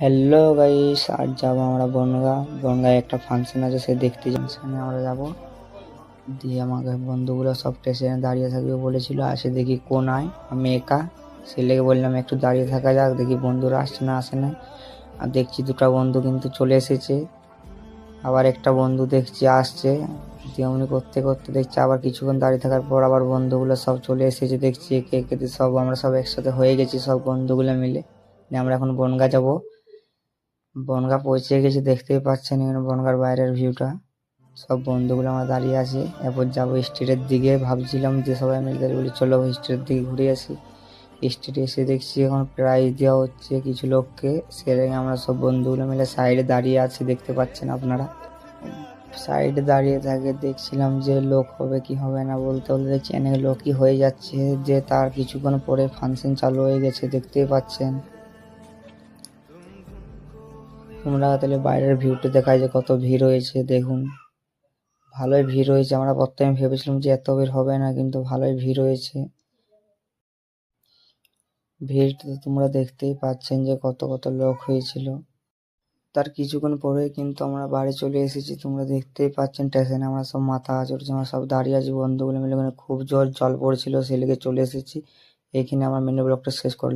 Hello guys, আজ যাবো আমরা বনগাঁয় একটা ফাংশন আছে, সে দেখতে ফাংশনে আমরা যাব। দিয়ে আমাকে বন্ধুগুলো সব স্টেশনে দাঁড়িয়ে থাকবে বলেছিল, আসে দেখি কোন আয়, আমি একা। ছেলেকে বললাম একটু দাঁড়িয়ে থাকা যাক, দেখি বন্ধুরা আসে না। আর দেখছি দুটো বন্ধু কিন্তু চলে এসেছে, আবার একটা বন্ধু দেখছি আসছে। দিয়ে এমনি করতে করতে দেখছি আবার কিছুক্ষণ দাঁড়িয়ে থাকার পর আবার বন্ধুগুলো সব চলে এসেছে, দেখছি একে একে সব আমরা সব একসাথে হয়ে গেছি সব বন্ধুগুলো মিলে। আমরা এখন বনগাঁ যাবো। বনগাঁ পৌঁছে গেছি, দেখতেই পাচ্ছেন এখানে বনগাঁর বাইরের ভিউটা। সব বন্ধুগুলো আমরা দাঁড়িয়ে আছি, এরপর যাবো স্ট্রিটের দিকে। ভাবছিলাম যে সবাই মিলে বলি চলো স্ট্রিটের দিকে ঘুরে আসি। স্ট্রিটে এসে দেখছি এখন প্রাইজ দেওয়া হচ্ছে কিছু লোককে, সেটাই আমরা সব বন্ধুগুলো মিলে সাইডে দাঁড়িয়ে আছি, দেখতে পাচ্ছেন আপনারা। সাইডে দাঁড়িয়ে থাকে দেখছিলাম যে লোক হবে কি হবে না, বলতে বলতে দেখছি অনেক লোকই হয়ে যাচ্ছে। যে তার কিছুক্ষণ পরে ফাংশন চালু হয়ে গেছে, দেখতেই পাচ্ছেন। তোমরা তাহলে বাইরের ভিউটা দেখায় যে কত ভিড় হয়েছে, দেখুন ভালোই ভিড় হয়েছে। আমরা প্রথমে ভেবেছিলাম যে এত ভিড় হবে না, কিন্তু ভালোই ভিড় হয়েছে। ভিড় তো তোমরা দেখতেই পাচ্ছেন যে কত কত লোক হয়েছিল। তার কিছুক্ষণ পরে কিন্তু আমরা বাড়ি চলে এসেছি, তোমরা দেখতেই পাচ্ছেন স্টেশনে আমরা সব মাথা চড়ছে, আমরা সব দাঁড়িয়ে আছি বন্ধুগুলো মিলে। খুব জোর জল পড়ছিল, সেই লেগে চলে এসেছি। এইখানে আমার মিনি ব্লগটা শেষ করলাম।